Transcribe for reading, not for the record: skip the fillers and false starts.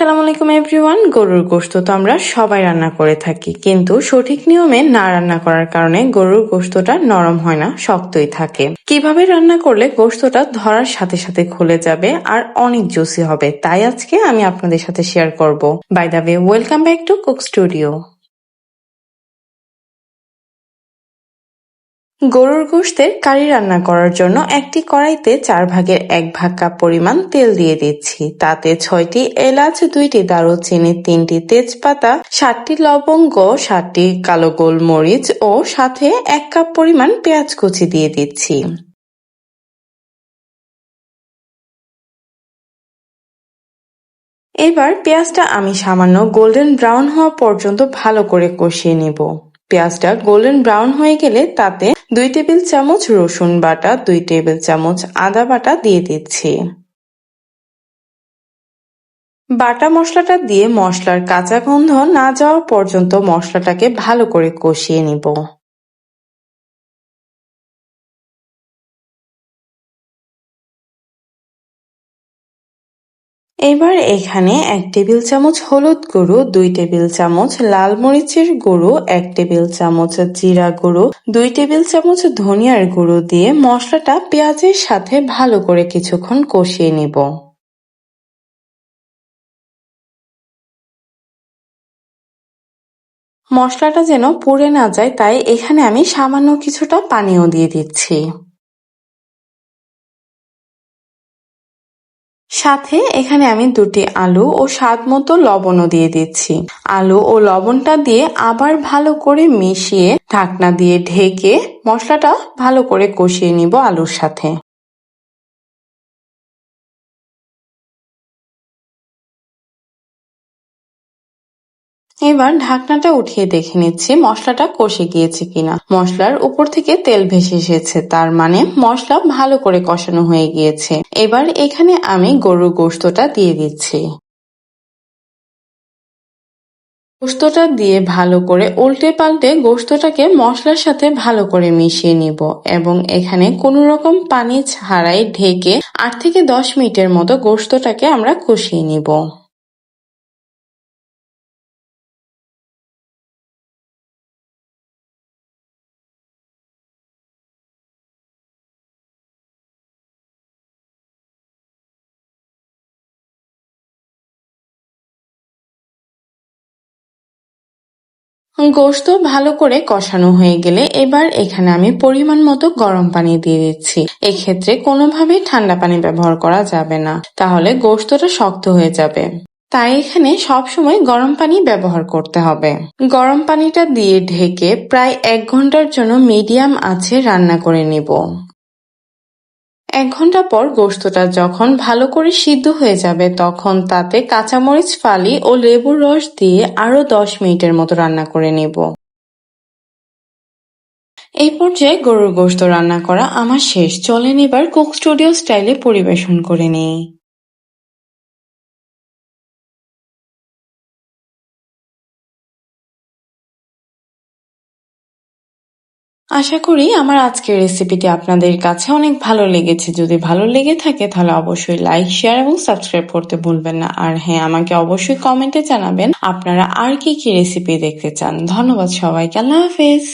আসসালামু আলাইকুম এভরিওয়ান। গরুর গোশত তো আমরা সবাই রান্না করে থাকি, কিন্তু সঠিক নিয়মে না রান্না করার কারণে গরুর গোশতটা নরম হয় না, শক্তই থাকে। কিভাবে রান্না করলে গোশতটা ধরার সাথে সাথে খুলে যাবে আর অনেক জুসি হবে, তাই আজকে আমি আপনাদের সাথে শেয়ার করব। By the way, welcome back to cook studio. গরুর গোশতের কারি রান্না করার জন্য একটি কড়াইতে 1/4 কাপ পরিমাণ তেল দিয়ে দিচ্ছি। তাতে 6টি এলাচ, 2টি দারুচিনি, 3টি তেজপাতা, 7টি লবঙ্গ, 7টি কালো গোলমরিচ ও সাথে 1 কাপ পরিমাণ পেঁয়াজ কুচি দিয়ে দিচ্ছি। এবার পেঁয়াজটা আমি সামান্য গোল্ডেন ব্রাউন হওয়া পর্যন্ত ভালো করে কষিয়ে নিব। পেঁয়াজটা গোল্ডেন ব্রাউন হয়ে গেলে তাতে 2 টেবিল চামচ রসুন বাটা, 2 টেবিল চামচ আদা বাটা দিয়ে দিচ্ছি। বাটা মশলাটা দিয়ে মশলার কাঁচা গন্ধ না যাওয়া পর্যন্ত মশলাটাকে ভালো করে কষিয়ে নিব। এবার এখানে 1 টেবিল চামচ হলুদ গুঁড়ো, 2 টেবিল চামচ লাল মরিচের গুঁড়ো, 1 টেবিল চামচ জিরা গুঁড়ো, 2 টেবিল চামচ ধনিয়ার গুঁড়ো দিয়ে মশলাটা পেঁয়াজের সাথে ভালো করে কিছুক্ষণ কষিয়ে নিব। মশলাটা যেন পুড়ে না যায়, তাই এখানে আমি সামান্য কিছুটা পানিও দিয়ে দিচ্ছি। সাথে এখানে আমি 2টি আলু ও স্বাদ মতো লবণও দিয়ে দিচ্ছি। আলু ও লবণটা দিয়ে আবার ভালো করে মিশিয়ে ঢাকনা দিয়ে ঢেকে মশলাটা ভালো করে কষিয়ে নিব আলুর সাথে। এবার ঢাকনাটা উঠিয়ে দেখে নিচ্ছি মশলাটা কষে গিয়েছে কিনা। মশলার উপর থেকে তেল ভেসে এসেছে, তার মানে মশলা ভালো করে কষানো হয়ে গিয়েছে। এবার এখানে আমি গরুর গোশতটা দিয়ে দিচ্ছি। গোশতটা দিয়ে ভালো করে উল্টে পাল্টে গোশতটাকে মশলার সাথে ভালো করে মিশিয়ে নিব এবং এখানে কোনো রকম পানি ছাড়াই ঢেকে 8 থেকে 10 মিনিটের মতো গোশতটাকে আমরা কষিয়ে নিব। গোশত ভালো করে কষানো হয়ে গেলে এবার এখানে আমি পরিমাণ মতো গরম পানি দিয়ে দিচ্ছি। এক্ষেত্রে কোনোভাবেই ঠান্ডা পানি ব্যবহার করা যাবে না, তাহলে গোশতটা শক্ত হয়ে যাবে। তাই এখানে সবসময় গরম পানি ব্যবহার করতে হবে। গরম পানিটা দিয়ে ঢেকে প্রায় 1 ঘন্টার জন্য মিডিয়াম আঁচে রান্না করে নিব। 1 ঘন্টা পর গোশতটা যখন ভালো করে সিদ্ধ হয়ে যাবে, তখন তাতে কাঁচামরিচ ফালি ও লেবুর রস দিয়ে আরো 10 মিনিটের মতো রান্না করে নেব। এই পর্যায়ে গরুর গোশত রান্না করা আমার শেষ। চলেন এবার কুক স্টুডিও স্টাইলে পরিবেশন করে নিই। আশা করি আমার আজকের রেসিপিটি আপনাদের কাছে অনেক ভালো লেগেছে। যদি ভালো লেগে থাকে তাহলে অবশ্যই লাইক, শেয়ার এবং সাবস্ক্রাইব করতে ভুলবেন না। আর হ্যাঁ, আমাকে অবশ্যই কমেন্টে জানাবেন আপনারা আর কি কি রেসিপি দেখতে চান। ধন্যবাদ সবাইকে। আল্লাহ হাফেজ।